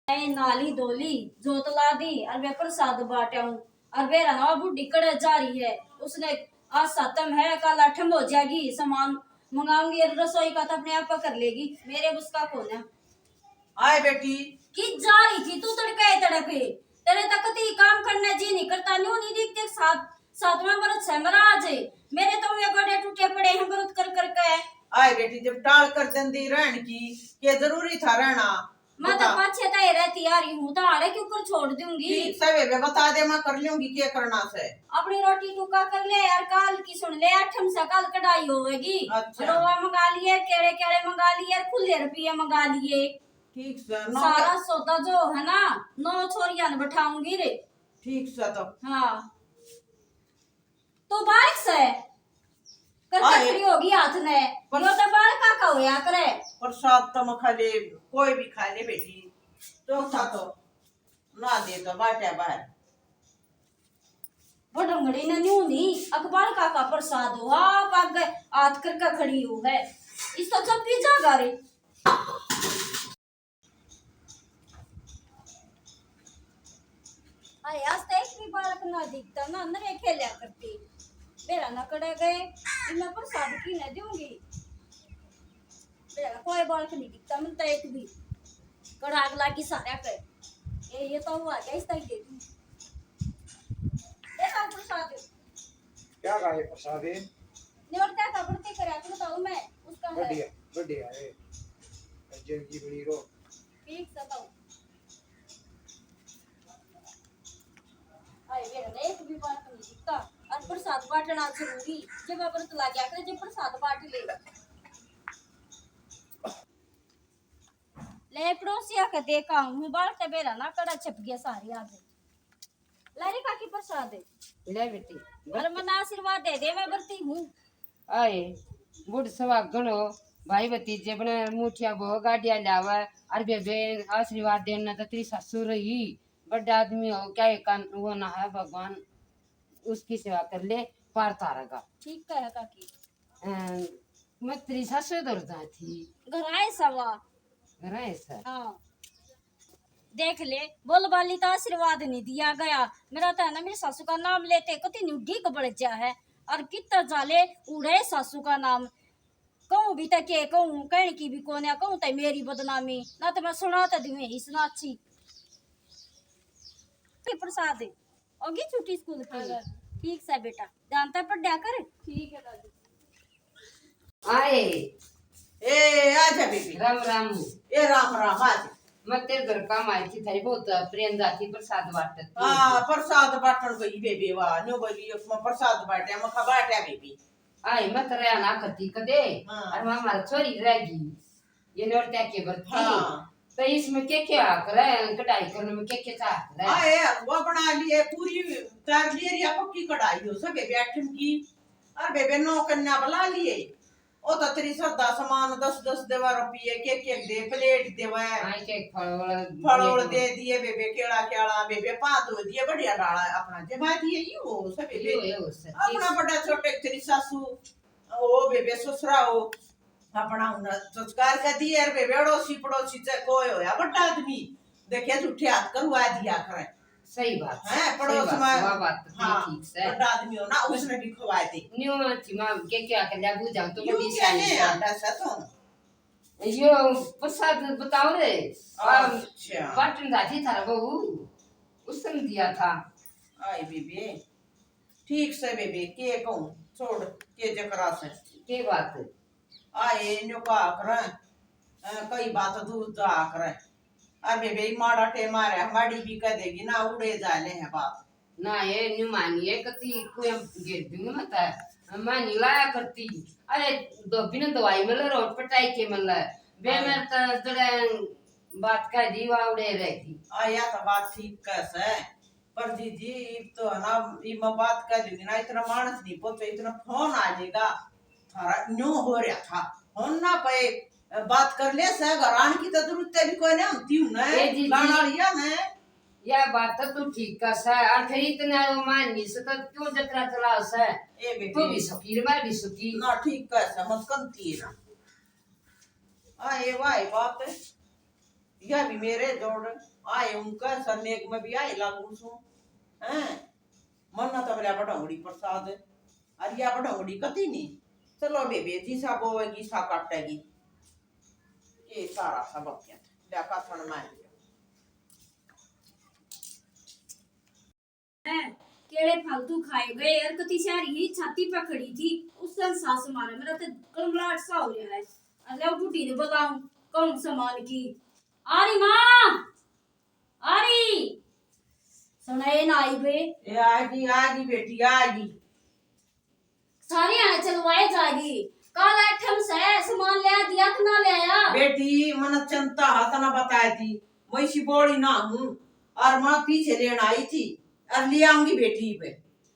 नाली धोली जोतला दी और वे प्रसाद बांटाऊं और वे रहा बुढ़ी कड़े जा रही है। उसने आज सातम है, कल आठम हो जाएगी। सामान मंगाऊंगी और रसोई का तो अपने आप कर लेगी। मेरे उसका कौन है? आए बेटी कि जा रही थी तू तड़के तड़के, तेरे तक ती काम करने जी नहीं करता। न्यू नहीं देखते सातवां बरस है मेरा आज। मेरे तो वे गोडे टूटे पड़े हैं व्रत कर करके। आए बेटी जब टाल कर दंदी रहन की के जरूरी था रहना। मैं तो पाछे तय रहती आ रही हूँ, तो आड़े के ऊपर छोड़ दूंगी। ठीक सवे वे बता दे, मैं कर लूंगी क्या करना से। अपनी रोटी टुका कर ले यार, काल की सुन ले, आठम से कल कढ़ाई होगी। अच्छा। रोवा मंगा लिए, केड़े केड़े मंगा लिए, खुले रुपये मंगा लिए। ठीक से सारा सौदा जो है ना 9 छोरियां ने बैठाऊंगी रे। ठीक से तो हाँ तो बारिश से खड़ी होगी हाथ ने यो तो बाल का होया करे। प्रसाद तो खा ले, कोई भी खा ले बेटी, तो खा तो ना दे तो बाटे बाहर वो ढंगड़ी ने न्यू नहीं अखबार का प्रसाद हो आप आगे हाथ करके खड़ी हो है। इस तो सब पी जागा रे। अरे आज तो एक भी बालक ना दिखता ना, नरे खेलिया करती। मेरा ना कड़े गए मैं प्रसाद की न दूंगी। मेरा कोई बालक नहीं दिखता, मैं तो एक भी कड़ा अगला की सारा कर ये तो हुआ क्या इस तरह दे दूं। देखा प्रसाद क्या गाय प्रसाद है निवड़ता का बढ़ते करा तो बताऊं मैं उसका है बढ़िया बढ़िया है अजय की बड़ी रो ठीक बताऊं। अरे मेरा एक भी बात नहीं दिखता और प्रसाद बांटना जरूरी। जब व्रत ला गया करे जब प्रसाद बांट ले पड़ोसिया के देखा हूँ बांटते बेरा ना कड़ा छप गया सारी आज। लारी काकी प्रसाद है ले बेटी और मन आशीर्वाद दे दे, मैं बरती हूँ। आए बुढ़ सवा गणो भाई भतीजे बने मुठिया बो गाड़िया लावा और बेबे आशीर्वाद देना तो तेरी ससुर ही बड़ा आदमी हो क्या कान वो ना है भगवान उसकी सेवा कर ले पार तारेगा। ठीक है काकी। मैं तेरी ससुर दर्दा थी घर आए सवा घर ऐसा हाँ देख ले बोल बाली तो आशीर्वाद नहीं दिया गया। मेरा तो है ना मेरी सासू का नाम लेते कति न्यूडी को बढ़ जा है और कितना जाले उड़े सासू का नाम। कहूँ भी तक के कहूँ कहने की भी कोने कहूँ तो मेरी बदनामी ना तो मैं सुनाता दी ही सुना अच्छी। प्रसाद होगी छुट्टी स्कूल की। ठीक से बेटा जानता पढ़ा कर। ठीक है दादी। आए ए आजा बेबी राम राम ए राम राम आज मैं तेरे घर काम आई थी थारी बहुत प्रेम जाती प्रसाद बांटत हाँ प्रसाद बाटन गई बेबी वाह नो बोली उसमें प्रसाद बाटे मखा बाटे बेबी। आई मत रहा ना करती कदे और हमारा छोरी रहेगी ये नोरत्या के बरती। हाँ तो इसमें क्या करे कढ़ाई करने में क्या चाह रहा है। आए वो बना लिए पूरी तार लिए या पक्की कढ़ाई हो सब बेबी आठम की और बेबे नौ कन्या बुला लिए ओ तो तेरी श्रद्धा सामान 10-10 देवा रुपये केक केक दे प्लेट देवा आई के फलोड़ दे दिए बेबे केला केला बेबे पात हो दिए बढ़िया डाला अपना जमा दिए यू सब बेबे अपना बड़ा छोटे तेरी सासू ओ बेबे ससुरा हो अपना संस्कार कर दिए और बेबे अड़ोसी पड़ोसी से कोई होया बड़ा आदमी देखे झूठे हाथ करवा दिया करे। सही बात है पड़ोस में वह बात तो हाँ, ठीक से बड़ा आदमी हो ना उसने भी खवाए थे न्यू थी मां क्या कर ले बुझाऊं तो यू बड़ी क्या सारी ने आटा सा तो यो प्रसाद बताओ रे अच्छा बटन जाती था बहू उसने दिया था। आई बेबे ठीक से बेबे के कहूं छोड़ के जकरा से के बात आए न्यो का करे कई बात दूर जा करे और बेबे माड़ा टे मारे हमारी भी कह देगी ना उड़े जाले है बात ना ये न्यू मानिए कती कोई गिर दूंगा मत मानी लाया करती अरे दो बिना दवाई मिल रोट पटाई के मिल बे मेरे तो जड़े बात कह दी वा उड़े रहती आया तो बात ठीक कैसे पर जी तो है ना ये मैं बात कह दूंगी ना इतना मानस नहीं पहुंचे इतना फोन आ जाएगा थारा न्यू हो रहा था फोन ना पे बात कर ले से घरान की तो जरूरत भी कोई नहीं होती हूं ना गाना लिया ना यह बात तो तू ठीक का सा आखिर इतना मान नहीं सकता क्यों जतरा चला सा ए बेटी तू भी सुखी मैं भी सुखी ना ठीक कैसे मत कंती ना आ ये वाई बात है यह भी मेरे जोड़ आए उनका सरनेक में भी आए लागू सु हैं मन तो बोला बड़ंगड़ी प्रसाद अरिया बड़ंगड़ी कती नहीं चलो बेबे जी सा बोएगी सा काटेगी ये सारा सबक क्या था देखा थन मार केड़े फालतू खाए गए यार कति सारी ही छाती पकड़ी थी उस दिन सास मारे मेरा तो कलमलाट सा हो गया है अरे बुढ़ी ने बताऊं कौन सामान की आरी मां आरी सुनाए ना आई बे ये आगी बेटी आगी सारी आने चलवाए जाएगी कल आठम से सामान ले दिया कि ना ले आया बेटी मन चंता हाथ ना बताई थी वैसी बोली ना हूँ और माँ पीछे लेने आई थी और ले आऊंगी बेटी पे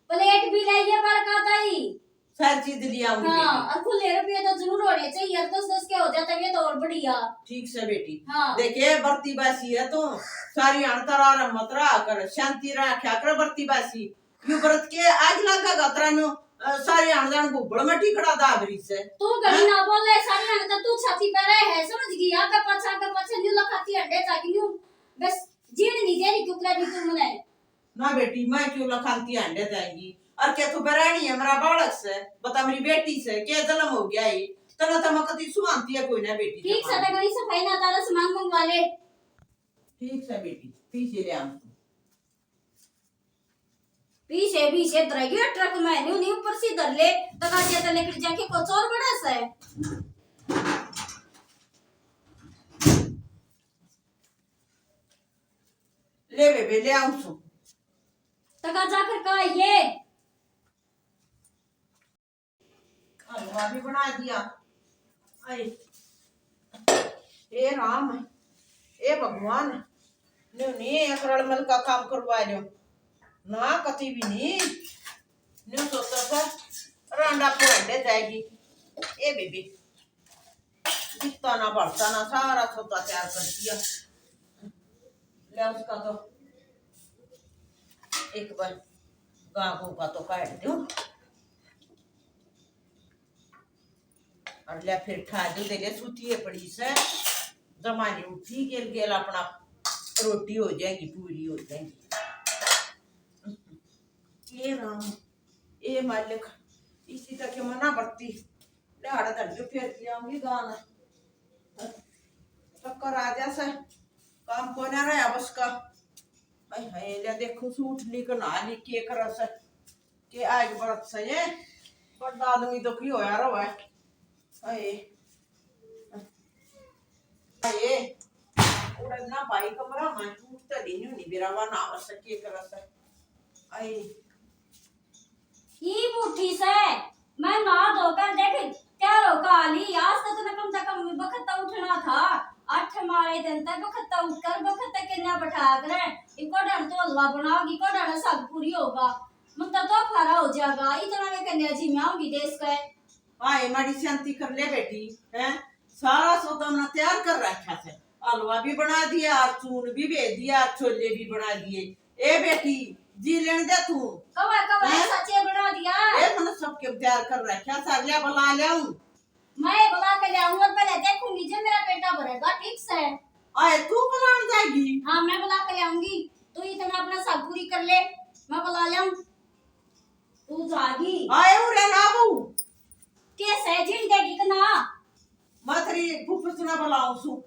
प्लेट भी ले ये पर काताई सारी चीज ले आऊंगी हाँ बेटी और खुले रुपये तो जरूर होने चाहिए यार 10-10 के हो जाता है तो और बढ़िया ठीक से बेटी हाँ देखे बरती बासी है तो सारी अणतरा मत रहा कर शांति रहा क्या कर बरती बासी यू व्रत के आग लगा गतरा नो सारी अणजान गुब्बड़ में टिकड़ा दाबरी से तू गली ना बोल ले सारी आने तो तू छाती पे रहे है समझ गई आगे पाछा न्यू लखाती अंडे ताकि न्यू बस जीण नहीं दे रही क्यों भी तू मने ना बेटी मैं क्यों लखानती अंडे जाएंगी और क्या तू बरानी है मेरा बालक से बता मेरी बेटी से क्या जन्म हो गया है तना तमा कति सुनाती है कोई ना बेटी ठीक से गली सफाई ना तारा सामान मंगवा ले ठीक से बेटी पीछे ले आऊं पीछे दरगे ट्रक में न्यू न्यू ऊपर से धर ले तका जे तो लेकर जाके को चोर बड़ा सा है ले बेबे ले आऊं सु तका जाकर का ये हलवा भी बना दिया अरे ए राम ए भगवान ने अकरल मल का काम करवा लो ना कति भी नहीं न्यू सोचा था रांडा पोड़े जाएगी ए बेबी दिखता ना बढ़ता ना सारा सोता तैयार कर दिया ले उसका तो एक बार गांव का तो काट दूं और ले फिर खा दो दे ले सूती पड़ी से जमानी उठी गेल अपना रोटी हो जाएगी पूरी हो जाएगी ये राम ये मालिक इसी तक के मना बढ़ती लाड़ा दर जो फिर आऊंगी गाना चक्कर आ जा से काम को ना रहा बस का हाय हाय ले देखो सूट ली का ना ली के कर से के आज बरत से ये बड़ा आदमी तो की हो यार है हाय हाय उड़ा ना भाई कमरा में टूट तो नहीं बिरावा ना बस के कर से आई ही बूठी से मैं ना धोकर देख क्या रोका ली आज तक न कम से कम बखत उठना था 8 मारे दिन तक बखत उठकर बखत के ना बैठा कर इको डर तो अल्लाह बनाओगी को डर सब पूरी होगा मतलब तो फारा हो जाएगा इतना मैं कन्या जी में आऊंगी देश का हाय मारी शांति कर ले बेटी हैं सारा सोतमना तैयार कर रखा है हलवा भी बना दिया और चून भी भेज दिया छोले भी बना दिए ए बेटी जी लेने दे तू कवा सच्चे बना दिया ए मैंने सबके तैयार कर रखा सारिया बुला ले आऊं मैं बुला के ले आऊंगा और पहले देखूंगी जो मेरा पेटा भरेगा ठीक से आए तू बुलाने जाएगी हाँ मैं बुला के ले आऊंगी तू इतना अपना सब पूरी कर ले मैं बुला ले आऊं तू जागी आए उरे ना बहू कैसे झिल देगी कि ना मथरी फुफुस ना बुलाऊं सु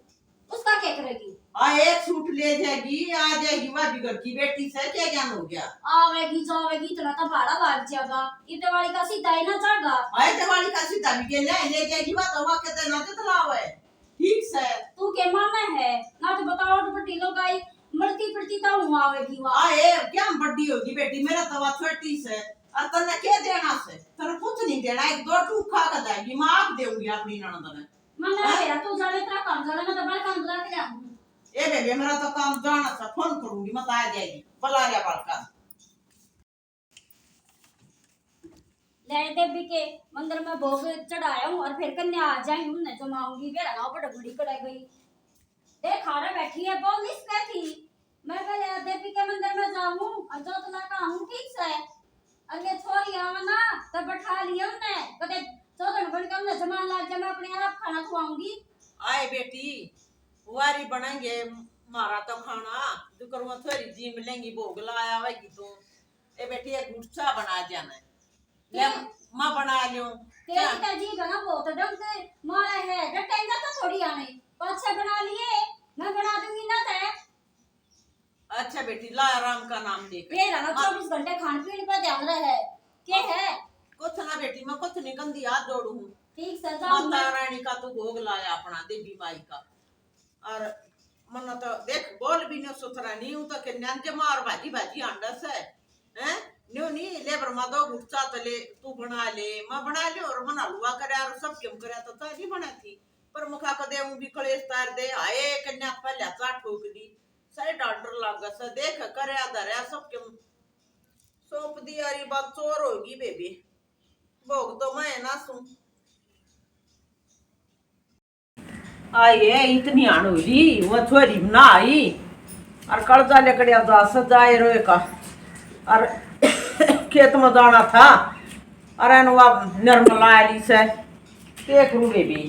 उसका क्या करेगी आ एक सूट ले जाएगी आ जाएगी वह बिगड़ की बेटी से क्या ज्ञान हो गया आवेगी जावेगी इतना तो भाड़ा भाग जाएगा इतने वाली का सीधा ही ना जाएगा आए दिवाली का सीता भी के ले जाएगी वह तो वह कहते ना तो लाव है ठीक से तू के मामा है ना तो बताओ तो बड़ी लोग आई मरती पड़ती तो हूँ आवेगी वहाँ आए क्या बड़ी होगी बेटी मेरा तो वह छोटी से और तन्ने क्या देना से तेरे कुछ नहीं देना एक दो टूक खा कर जाएगी मैं आप देऊंगी अपनी ननद ने मना मेरा तू जाने तेरा काम जाने मैं तो बड़ा काम बुला के ले आऊंगी ए बेबे मेरा तो काम जाना था फोन करूंगी मत आ जाएगी बुला लिया बालका ले देवी के मंदिर में भोग चढ़ाया हूँ और फिर कन्या आ जाएंगी उन्हें जमाऊंगी फिर ना बड़ा बड़ी कढ़ाई गई देख खाना बैठी है पुलिस बैठी मैं पहले देवी के मंदिर में जाऊँ और जो तो लगा हूँ ठीक से अरे छोरी आना तो बैठा लिया उन्हें कदे चौधर बन के उन्हें जमान ला के मैं अपने आप खाना खुआऊंगी आए बेटी वारी बनाएंगे मारा तो खाना दुकर में थोड़ी जी मिलेंगी भोग लाया होगी तो ए बेटी एक गुच्छा बना जाना ले मां बना लियो तेरी तो जी बना बहुत डंग मारा है डटेगा तो थोड़ी आने पाँच छह बना लिए मैं बना दूंगी ना ते अच्छा बेटी ला राम का नाम लेकर तेरा ना 24 घंटे खान पीने पर ध्यान रहे के है कुछ ना बेटी मैं कुछ नहीं गंदी हाथ जोड़ू हूँ ठीक से जाओ माता रानी का तो भोग लाया अपना देवी माई का और मन तो देख बोल भी नहीं सुथरा नहीं हूं तो के न्यांजे मार भाजी भाजी अंडस है हैं न्यू नहीं लेबर मा दो गुच्छा तो ले तू बना ले मैं बना ले और बना लुआ करे और सब क्यों करे तो नहीं बनाती पर मुखा को दे भी कलेश तार दे आए कन्या पहले चा ठोक दी सही डॉक्टर लग से देख करे आधार सब क्यों सौंप दी यारी बात चोर होगी बेबी भोग तो मैं ना सुन आइए इतनी आनोली वो छोरी ना आई और कर्जा लेकर जा सजाए रोए का और खेत में जाना था अरे निर्मला आली से देख रू बेबी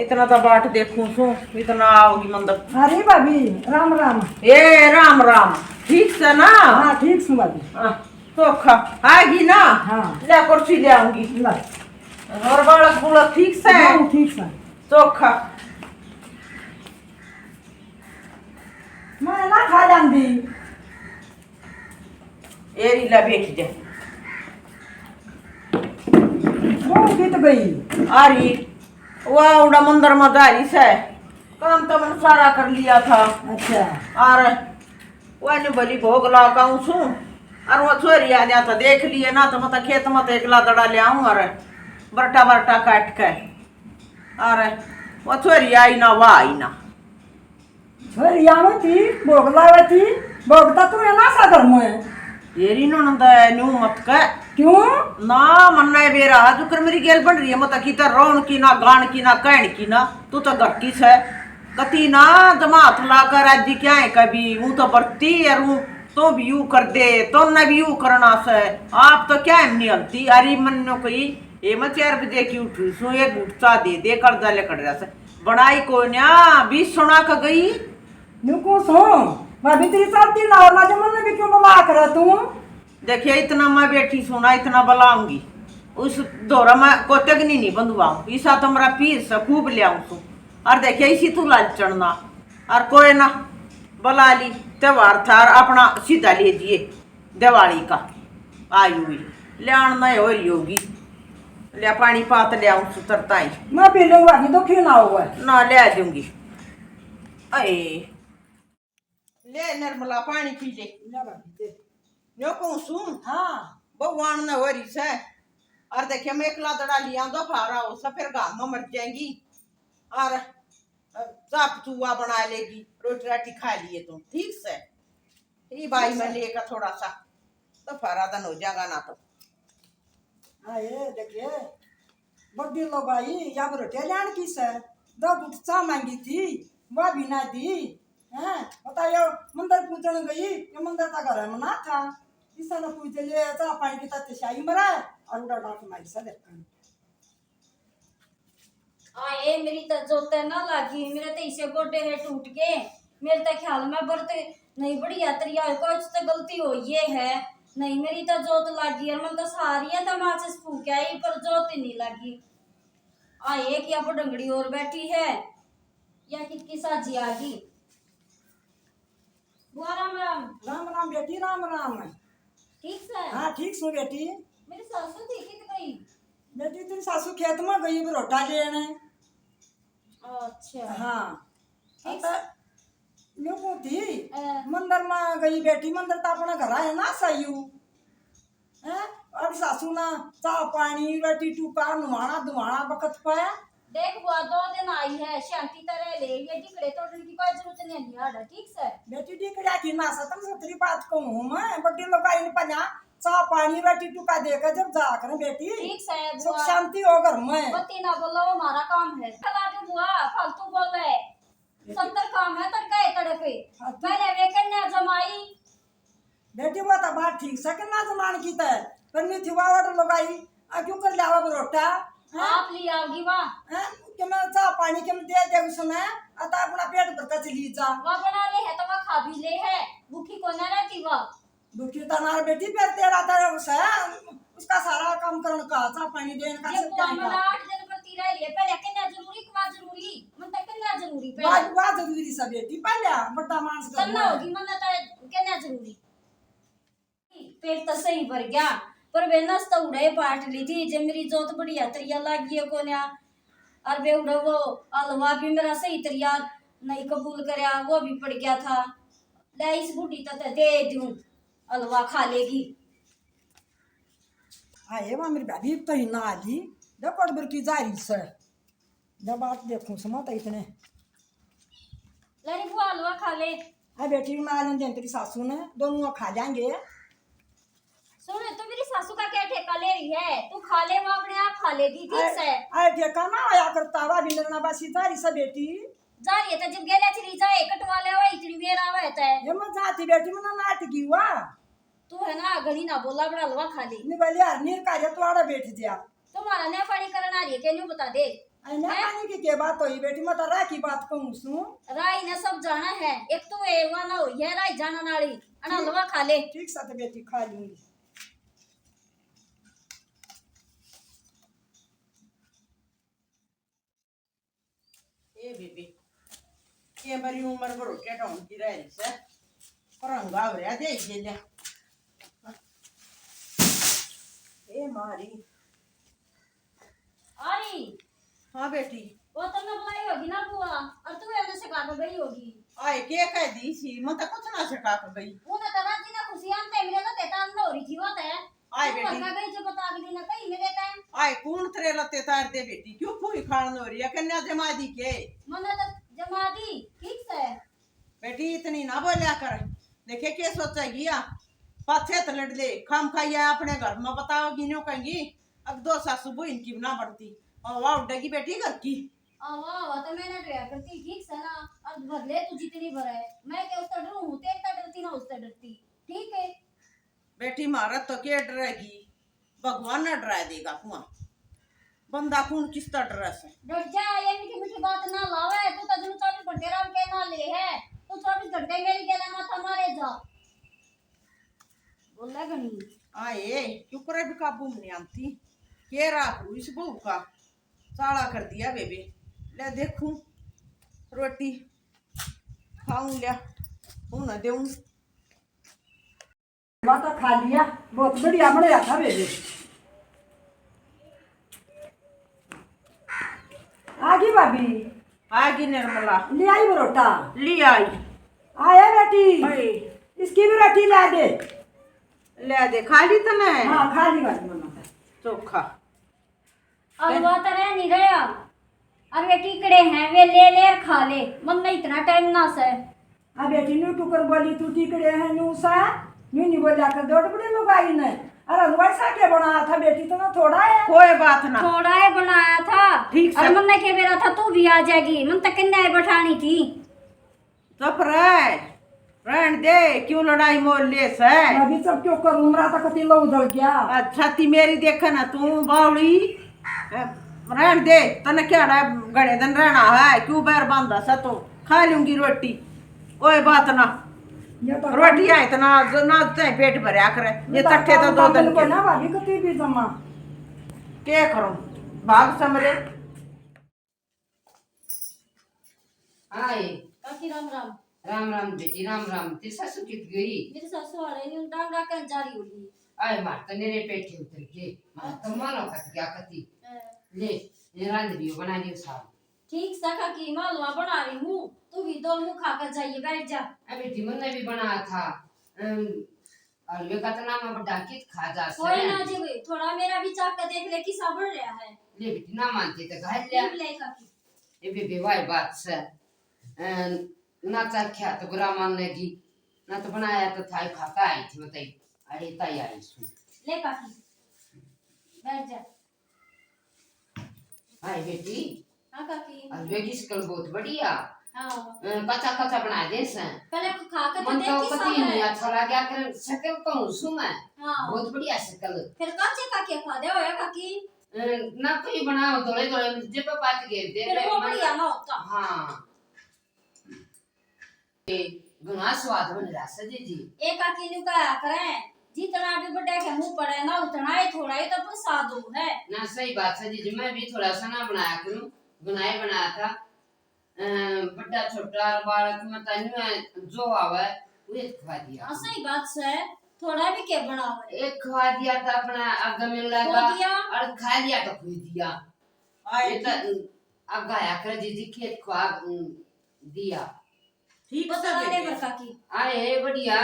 इतना तो बाट देखूं सू इतना आओगी मंदिर अरे भाभी राम राम। ए राम राम ठीक से ना हाँ ठीक हूँ भाभी। तो आएगी ना हाँ ले कुर्सी ले आऊंगी ला और बालक बुलक ठीक से हाँ, ठीक है चोखा मैं ना खा जाती एरी ला बैठ जा वो बीत गई। आरी वाह उड़ा मंदिर में दारी से काम तो मैंने सारा कर लिया था अच्छा और वही भली भोग लगाऊं सू और वो छोरी आ जाता देख लिए ना तो मतलब खेत में तो एकला दड़ा ले आऊं और बरटा बरटा काट के और वो छोरी आई ना वाह आई ना छोरी आवती भोग लावती भोगता तू ना सागर में येरी ननद न्यू मत के क्यों ना मन्ना बेरा जुकर मेरी गेल बन रही है मत की तो रौन की ना गान की ना कहन की ना तू तो घर की है कती ना जमात ला कर आज क्या है कभी हूँ तो बरती और हूँ तो भी यू कर दे तो न भी यू करना से आप तो क्या नहीं हलती अरे मन कोई ये मैं 4 बजे की उठी सू एक गुस्सा दे कर्जा लेकर जा से बनाई को ना 20 सुना का गई न्यू को सो भाभी तेरी साथी ना और ना जमन ने भी क्यों बुला कर तू देखिए इतना मैं बेटी सुना इतना बुलाऊंगी उस दौरा में कोतगनी नहीं बंधवाऊं ईसा तो मेरा पीर से खूब ले आऊं तू और देखिए इसी तू लाल चढ़ना और कोई ना बुला ली त्योहार था अपना सीधा लीजिए दिवाली का आई हुई ले आना हो रही होगी ले पानी पात ले आऊं सुतरता ही मैं पी लूंगा कि दुखी ना हुआ ना ले आ दूंगी अरे ले निर्मला पानी पी ले ना भाभी दे न्यो कहूं सुन हाँ भगवान ने हो रही से और देखिए मैं एकला दड़ा लिया दो फारा हो सब फिर गांव में मर जाएंगी और चाप चूहा बना लेगी रोटी राटी खा लिए तुम ठीक से ये भाई में लेगा थोड़ा सा तो फारा दन हो जाएगा ना तो हाँ ये देखिए बड्डी लो भाई या रोटी जान की से 2 गुच्छा मांगी थी वह भी ना दी हैं बताइयो मंदिर पूजन गई ये मंदिर का घर में ना था इसा ना पूछ ले तो पानी की तत्ते शाही मरा और उड़ा डाल के मारी सा देखा आए मेरी तो जोते ना लगी मेरे तो इसे गोडे है टूट गए मेरे तो ख्याल में बरते नहीं बड़ी यात्रिया कुछ तो गलती हो ये है नहीं मेरी तो जोत लगी और मन तो सारी है तो माचिस फूक आई पर जोत ही नहीं लगी आए कि अब डंगड़ी और बैठी है या किसकी साजी आ गई बुआ राम राम राम राम बेटी राम राम ठीक से हाँ ठीक सु बेटी मेरी सासू थी कित गई बेटी तेरी सासू खेत में गई रोटा लेने अच्छा हाँ ठीक आता न्यू को थी अ, मंदिर में गई बेटी मंदिर तो अपना घर है ना सही है और सासू ना चाह पानी रोटी टूका नुहाना दुहाना बकत पाया देख बुआ 2 दिन आई है शांति तरह ले ये टिकड़े तोड़ने की कोई जरूरत नहीं है यार ठीक से बेटी दी कड़ा की ना सतम सतरी बात कहूँ मैं बड्डी लोग आई पना चाह पानी रोटी टूका देकर जब जाकर बेटी ठीक से सुख बुआ शांति हो घर में बत्ती ना बोलो वो हमारा काम है खला दे बुआ फालतू बोल रहे संतर काम है तर गए तड़पे पहले वे कन्या जमाई बेटी वो तो बात ठीक से ना जमान की तय करनी थी वावट लगाई आ क्यों कर लिया रोटा आप ली आओगी वहाँ हैं कि मैं चाह पानी के में दे दे उसने आता अपना पेट भर के चली जा। वह बना ले है तो वह खा भी ले है, भूखी को ना रहती वह। दुखी तनार बेटी फिर तेरा तेरा उसका सारा काम करने का, चाह पानी देने का, ये सब को करने मला का। 8 दिन प्रति रह लिए पहले कितना जरूरी कमा जरूरी मन तक कितना जरूरी वाह पहले वाह जरूरी सब बेटी पहले बड़ा मानस कर करना होगी मन तो कितना जरूरी। पेट तो सही भर गया पर वे नस तो उड़े पाट ली थी जे मेरी जोत बढ़िया तरिया लागी है कोन्या और वे उड़ा वो हलवा भी मेरा सही तरिया नहीं कबूल करया वो भी पड़ गया था। ले इस बूढ़ी तो दे दूं हलवा खा लेगी। आए वहाँ मेरी भाभी तो ही ना आली देखो बर की जारी से जब बात देखूं सुनो तो इतने लड़ी बुआ हलवा खा ले। आ बेटी में आलन दें तेरी सासू ने दोनों खा जाएंगे। सुन तू मेरी सासू का क्या ठेका ले रही है, तू खा ले वो अपने आप खा लेगी ठीक से। आए ठेका ना आया करता वा बिंदरना बासी जारी से बेटी जा रही है तो जब गेले चली जाए कटवा ले हुआ इतनी देर आवा है ये मत जाती बेटी में ना नाटकी हुआ तू है ना घड़ी ना बोला बड़ा हलवा खा ले। नहीं बोले यार नीर का तो आड़ा बैठ जा तुम्हारा ने पानी करना रही है क्या नहीं बता दे। आई ना पानी की के बात होई बेटी मत रा की बात कहूं सु राई ने सब जाना है एक तो ये वहां ना हो ये राई जाना नाली अना हलवा खा ले। ठीक साथ बेटी खा लूंगी। ए बेबे ये बड़ी उम्र में रोटियां ढोंग की रह रही से परंगा हो रहा दे गेले ए मारी। अरे हाँ बेटी वो तुमने बुलाई होगी ना बुआ और तू ऐसे से काट गई होगी। आए के कह दी सी मैं तो कुछ ना सका गई उन्हें तो राजी ना खुशियां ते मेरे ना तेता न हो रही थी वो ते आए तू बेटी का गई जो बता के ना कहीं मेरे ते आए कौन तेरे लते तार दे बेटी क्यों फूई खान हो रही है कन्या जमा दी के मने तो जमा दी ठीक से। बेटी इतनी ना बोलिया कर देखे के सोचेगी या पाछे तो लड़ ले खाम खाइया अपने घर में बताओगी नो कहेंगी अब दो सासू बहू इनकी ना बढ़ती और वाह उठेगी बेटी घर की। वाह तो मैंने डरा करती ठीक से ना अब भर ले तू जितनी भर है मैं क्या उससे डरू हूं तेरे डरती ना उससे डरती ठीक है। बेटी महारत तो क्या डरेगी भगवान ना डरा देगा कुआं बंदा कौन किस तरह डरा से डर जा ये मीठी मीठी बात ना लावे तू तो दिन 24 घंटे राम के ना ले है तू 24 घंटे मेरी गेला माथा मारे जा बोला गनी आए क्यों करे भी काबू में नहीं आती के राखू इस बहू का साला कर दिया बेबे ले देखूं रोटी खाऊं लिया हूं ना देऊं माता खा लिया बहुत बढ़िया बनाया था बेबे। आगी भाभी आगी निर्मला ले आई बरोटा ली आई आया बेटी भाई इसकी भी रोटी ला दे। ले दे खाली तो नहीं हाँ खा ली बात मम्मा चोखा हलवा तो रह नहीं गया और वे टिकड़े हैं वे ले ले और खा ले मन में इतना टाइम ना से। आ बेटी न्यू टुकर बोली तू टिकड़े है न्यू सा न्यू नहीं बोलिया कर दौड़ बड़े लोग आई ने अरे वैसा क्या बनाया था बेटी तो ना थोड़ा है कोई बात ना थोड़ा है बनाया था ठीक और से। मन ने के बेरा था तू भी आ जाएगी मन तक किन्ने बैठानी थी। चुप रह रहन दे क्यों लड़ाई मोल ले से अभी सब क्यों कर उमरा तक कति लो उधर गया अच्छा ती मेरी देखे ना तू बावड़ी रहन दे तने क्या गड़े दिन रहना है क्यों बैर बांधा सा तो खा लूंगी रोटी कोई बात ना ये तो रोटी है इतना ना ते पेट भरया करे ये तट्ठे तो दो दिन को के ना भाभी कति भी जमा के करूं भाग समरे आए काकी राम राम। राम राम बेटी राम राम तेरी सासू कित गई मेरी सासू आ रही है डांग डांग कर जा रही होगी। आए मार तो मेरे पेटे उतर के मार तो मानो कत गया कति ले ये रांधरी बना लियो साहब ठीक सा काकी मालवा बना रही हूँ तू भी दो मुंह खाकर जाइए बैठ जा। अब बेटी मन ने भी बनाया था और वे का तो नाम बड़ा कित खा जा से कोई ना जी भाई थोड़ा मेरा भी चाक कर देख ले कि साबड़ रहा है। ले बेटी ना मानती तो घाल ले ले ले काकी ये भी बेवाई बात से ना चाख्या तो बुरा मान लेगी ना तो बनाया तो था खाता आई थी बताई अरे ताई आई सुन ले काकी बैठ जा। हाय बेटी हाँ काकी और वे की शकल बहुत बढ़िया हाँ कच्चा कच्चा बना दे से पहले खा कर तो मन देख तो कि पति साबड़ नहीं है। अच्छा लगा कर शकल कहूं सुना हाँ बहुत बढ़िया शकल फिर काचे काकी खा दे होया काकी ना कोई बनाओ थोड़े थोड़े जब बात गिर दे फिर वो बढ़िया ना होता। हाँ घना स्वाद बन रहा सजी जी। एक काकी नु कहा करें जितना भी बड़े के मुंह पड़े ना उतना ही थोड़ा ही तो प्रसाद है ना सही बात सजी जी। मैं भी थोड़ा सा ना बनाया करूं, गुनाह बनाया था। बड़ा छोटा बालक में तन्यू जो आवे वो खवा दिया। हाँ सही बात से थोड़ा भी के बनावे एक खवा दिया था अपना आगे में लगा खो दिया। और खा लिया तो खो दिया। आए ये तो अब गाया कर जी खेत खवा दिया। ठीक बता से दे बेबे बर काकी आए बढ़िया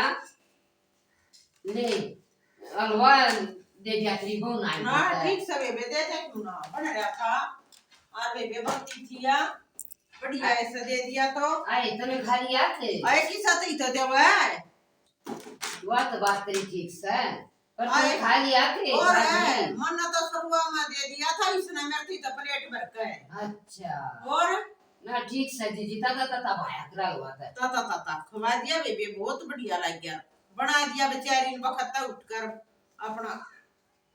ले अलवा दे दिया तेरी बहू ना हाँ ठीक से बेबे दे दे क्यों ना बन रहा था और बेबे बनती थी या बढ़िया ऐसे दे दिया तो आए तने खा लिया थे। आए की साथ ही तो देवे बात तेरी ठीक से पर तने आए खा लिया थे। और है मन तो शुरुआत में दे दिया था इसने मेरे थी तो प्लेट भर के अच्छा और ना ठीक से जी ता भाया करा हुआ था। ता खवा दिया बेबे बहुत बढ़िया लग गया बना दिया बेचारी ने वक्त उठकर अपना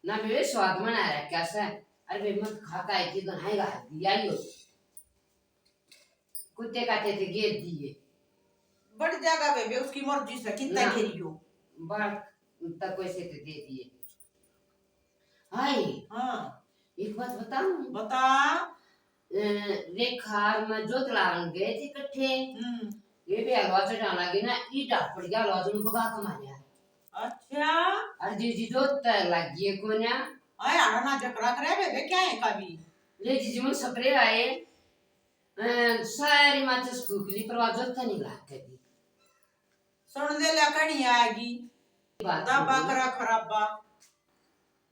ना बेबे स्वाद बना रहा कैसे। अरे बे मत खाता है कि बनाएगा दिया ही हो कुत्ते काटे थे गेट दिए बढ़ जाएगा बेबे उसकी मर्जी से कितना ना। घेरी हो बार तक वैसे तो दे दिए। हाय हाँ एक बात बताऊं। बता रेखा में जोत लान गए थे इकट्ठे। ये भी हलवा चढ़ाने लगी ना ईटा पड़ गया हलवा तुम भगा के मारिया। अच्छा और जी जोत लगी है कोन्या आए आना ना झगड़ा करे बेबे क्या है कभी ले जी मन सपरे आए सारी माचस फूकली पर वो जोत नहीं लाग कभी सुन दे लकड़ी आएगी दा बकरा खराबा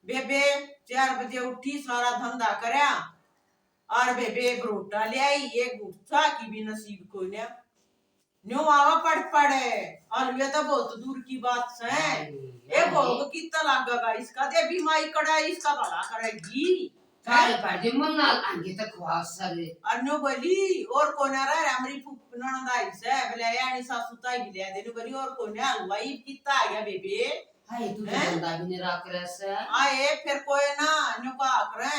बेबे 4 बजे उठी सारा धंधा करया और बेबे बरोटा ले आई एक गुस्सा की भी नसीब कोई ने न्यू आवा पड़े और ये तो बहुत दूर की बात है ये भोग कितना लगेगा इसका दे भी माई कड़ा इसका भला करेगी सारे पार्टी मन ना आगे तक खवास सारे अन्यो बोली और कोने रे हमारी ननदाई से बोले यानी सासू ताई भी ले देनु बोली और कोने हलवाई कितना आ गया बेबे हाय तू तो बंदा भी नहीं रख रहा से आए फिर कोई ना अन्यो का करे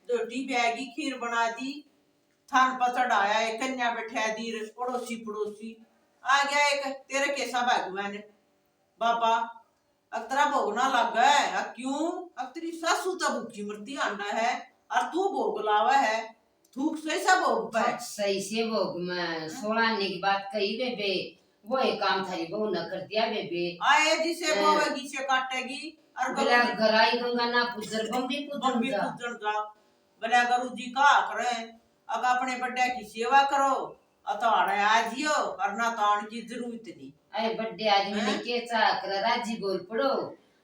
रोटी बैगी खीर बना दी थान पर चढ़ाया एक कन्या बैठा दी पड़ोसी पड़ोसी आ गया एक तेरे कैसा भगवान बाबा अतरा भोगना लग गए क्यों अब तेरी सासू तो भूखी मरती आंडा है और तू भोग लावा है थूक से सब भोग पाए सही से भोग में सोलाने की बात कही बेबे वो एक काम थारी बहू न कर दिया बेबे आए जिसे बोवेगी से काटेगी और बोला गराई गंगा ना पुजर बम्बी बम्बी पुजर पूजन जा बोले गुरु जी का करे अब अपने बड़े की सेवा करो अतवाड़े आजियो और ना ताण की जरूरत नहीं अरे बड्डे आदमी ने के चा कर राजी बोल पड़ो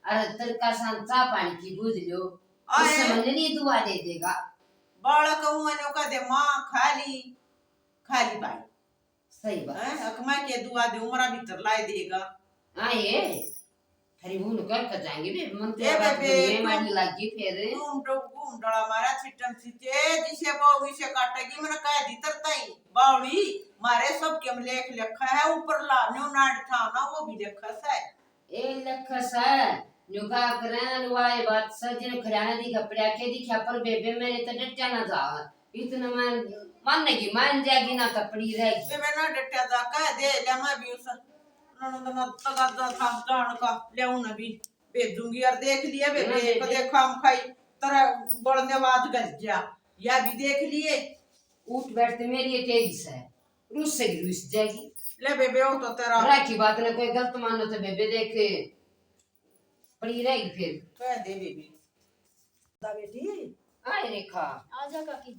अरे तरका सान चा पानी की बूझ लो उस समय नहीं दुआ दे देगा बालक उन्होंने का दे माँ खाली खाली भाई सही बात हैं अकमा के दुआ दे उमरा भीतर लाई देगा हाँ ये थारी बहू कर कर जाएंगे बे मन ए तो बात बेबे, में मानी लगी फिर घूम डला मारा छिटम सीचे जिसे वो विषय काटेगी मैंने कह दी तरताई बावड़ी मारे सब के लेख लिखा है ऊपर ला न्यू नाट था ना वो भी लिखा है ए लखा सा नुका करन वाई बात सजन खराना दी कपड़ा के दिखा पर बेबे मेरे तो डट्टा ना जा इतना मानने की मान जाएगी ना कपड़ी रहेगी बेबे ना डट्टा जा कह दे ले मैं भी उस ननद ना तगा था जान का ले उन भी भेजूंगी और देख लिया बेबे को देखा हम खाई तरह बोलने बात गल जा या भी देख लिए उठ बैठते मेरी ये तेजी से रूस से रूस जाएगी ले बेबे हो तो तेरा राखी बात ना कोई गलत मानो तो बेबे देखे पड़ी रहेगी फिर कह दे बेबे दा बेटी आए रेखा आजा काकी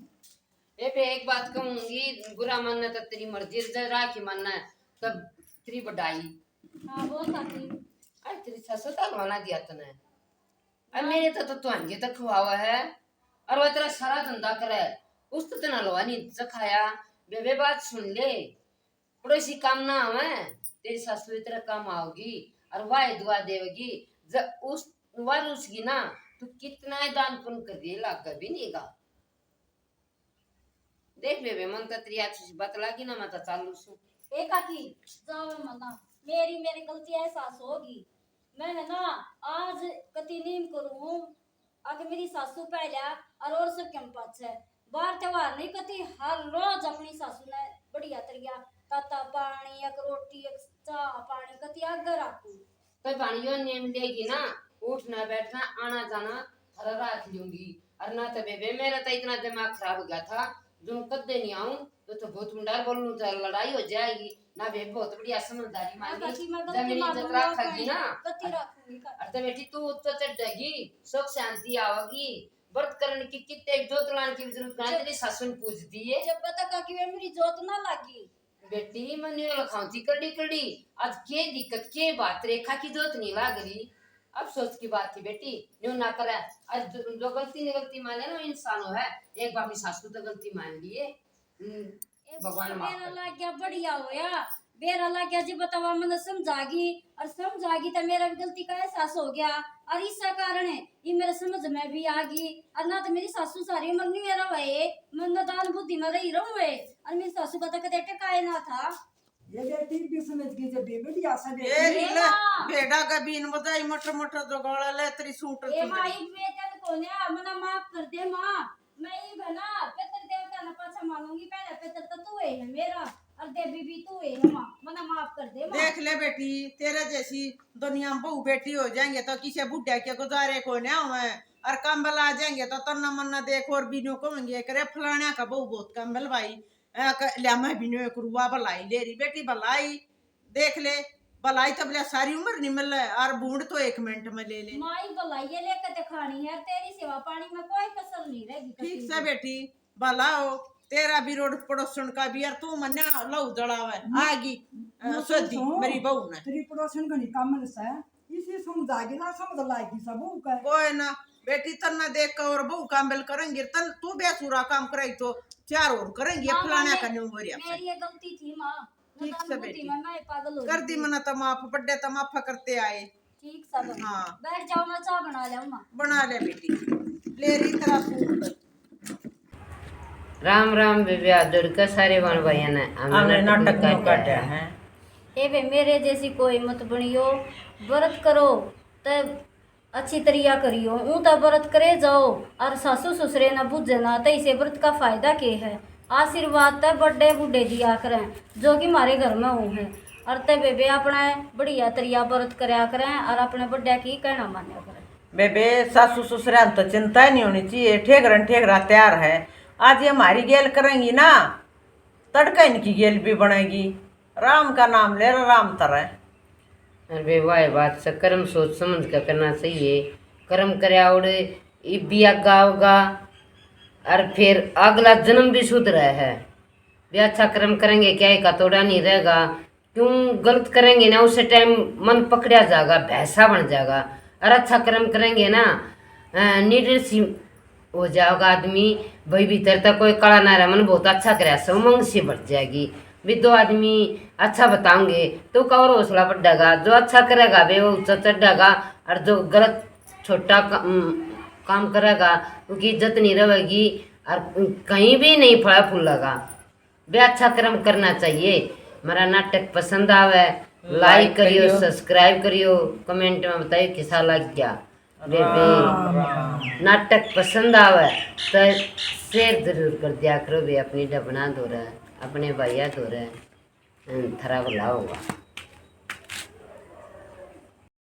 बेबे एक बात कहूंगी बुरा मानना तो तेरी मर्जी राखी मानना तब तेरी बढ़ाई हाँ बोल काकी अरे तेरी ससुर का बना दिया तूने अब मेरे तो हंगे तक खुआवा है और वो तेरा सारा धंधा करे उस तो तना लोहा नहीं चखाया बेबे बात सुन ले पड़ोसी काम ना आवे तेरी ससुर तेरा काम आओगी और वाह दुआ देगी जब उस वार उसकी ना तू कितना ही दान पुण्य कर दिए लाग भी नहीं गा देख बेबे मन तो तेरी अच्छी बात लगी ना मैं तो चालू सू ए काकी जाओ मना मेरी गलती एहसास होगी मैं है ना आज कति नीम करूँ आगे मेरी सासू पहला और सब के पास है बार त्योहार नहीं कति हर रोज अपनी सासू ने बढ़िया तरिया ताता पानी एक रोटी एक चाह पानी कति आगे रखूं। तो पानियों नेम देगी ना, उठना बैठना आना जाना थारा राख लूंगी। और ना तो बेबे मेरा तो इतना दिमाग खराब हो गया था, जो कदे नहीं आऊं तो बहुत मुंडार बोलूं तो लड़ाई हो जाएगी ना। बेबे बहुत बढ़िया समझदारी मांगी, जमीन इज्जत रखेगी ना। कति रखूंगी और तो बेटी तू तो चढ़ेगी, सुख शांति आवेगी। व्रत करने की कितने जोत लाने की जरूरत नहीं, तेरी सासू ने पूछ दी है। जब पता का कि वे मेरी जोत ना लगी बेटी मने लखाऊंती कड़ी कड़ी, आज के दिक्कत के बात रेखा की जोत नहीं लाग रही। अब सोच की बात थी बेटी, न्यू ना करे। आज जो गलती ने गलती माने ना इंसान है, एक बार अपनी सासू तो गलती मान लिए। भगवान माफ बेरा करे। लग गया बढ़िया होया, बेरा लग गया जी बतावा मैंने समझागी और समझागी तो मेरा भी गलती का एहसास हो गया। और इसका कारण है ये मेरे समझ में भी आ गई। और ना तो मेरी सासू सारी उम्र नहीं मेरा वही मैं दान बुद्धि में रही रहूं है। और मेरी सासू का तो कदे टिकाए ना था। ये बेटी भी समझ गई जब बेबी आशा ए बेटी रीला बेड़ा का बीन बजाई मोटर मोटर जो गला ले तेरी सूट ए माई बेटन को ने मना माफ कर दे मां। मैं ही बना पितर देवता ना पाछा मांगूंगी, पहले पितर तो तू है मेरा और देवी भी तू है मां, मना माफ कर दे मां। देख ले बेटी, तेरे जैसी दुनिया में बहू बेटी हो जाएंगे तो किसी बुढ़िया के गुजारे को ना हुए। और कंबल आ जाएंगे तो तन्ना मन्ना देख और बीनों को मंगे करे फलाना का बहू बहुत कंबल भाई लिया मैं बीनों एक रुआ भलाई ले रही बेटी भलाई। देख ले भलाई तो बोले सारी उम्र नहीं मिल रहा है और बूढ़ तो 1 मिनट में ले ले। माई भलाइए लेकर ते खानी है, तेरी सेवा पानी में कोई कसर नहीं रहेगी। ठीक से बेटी भला हो, तेरा भी रोड पड़ोसन का भी यार तू मन्या लहू जड़ावे आगी सोदी मेरी बहू ने तेरी पड़ोसन को नहीं काम से इसी समझागी ना समझ लाएगी सब का कोई ना बेटी तन्ना देख कर और बहू कामबल करेंगे तन तू बेसुरा काम करे तो 4 और करेंगे मां, फलाना मैंने- का नहीं हो रहा मेरी ये गलती थी मां। ठीक नदान से बुद्धि बेटी। में मैं पागल हो कर गई दी थी। मना तो माफ बड्डे तो माफा करते आए। ठीक सब हाँ बैठ जाओ मैं चाय बना लाऊं मां। बना ले बेटी ले रही तेरा सूट। राम राम बेबे आदर का सारे बन भाई ने हमने नाटक में काटा है। ए वे मेरे जैसी कोई मत बनियो, व्रत करो तब अच्छी तरिया करियो। ऊँ तो व्रत करे जाओ और सासू ससुरे न बुझे ना तो इसे व्रत का फायदा के है। आशीर्वाद तो बड़े बूढ़े दिया करें जो कि हमारे घर में हूँ है। और तब बेबे अपना बढ़िया तरिया व्रत करया करें और अपने बड़े की कहना मान्या करें। बेबे सासू ससुरा तो चिंता ही नहीं होनी चाहिए, ठेकरा तैयार है। आज ये हमारी गेल करेंगी ना तड़का इनकी गेल भी बनेगी। राम का नाम ले राम तरह। अरे वाह बात से कर्म सोच समझ कर करना चाहिए। कर्म करया उड़े भी आगा होगा और फिर अगला जन्म भी शुद्ध रहा है। भी अच्छा कर्म करेंगे क्या का तोड़ा नहीं रहेगा। क्यों गलत करेंगे ना उस टाइम मन पकड़ा जाएगा, भैंसा बन जाएगा। और अच्छा कर्म करेंगे ना निडर हो जाएगा आदमी। भाई भीतर तक कोई कड़ा ना रहा, मन बहुत अच्छा करे सब उमंग से बढ़ जाएगी। भी 2 आदमी अच्छा बताओगे तो का और हौसला बढ़ेगा। जो अच्छा करेगा वे वो ऊंचा चढ़ेगा और जो गलत छोटा काम करेगा उसकी इज्जत नहीं रहेगी और कहीं भी नहीं फला फूलेगा। वे अच्छा कर्म करना चाहिए। हमारा नाटक पसंद आवे लाइक करियो, सब्सक्राइब करियो, कमेंट में बताइए कैसा लग गया। बेबे नाटक पसंद आवे तो शेयर जरूर कर दिया करो। भी अपनी डबना दो रहा है, अपने भैया दो रहे थरा भला होगा।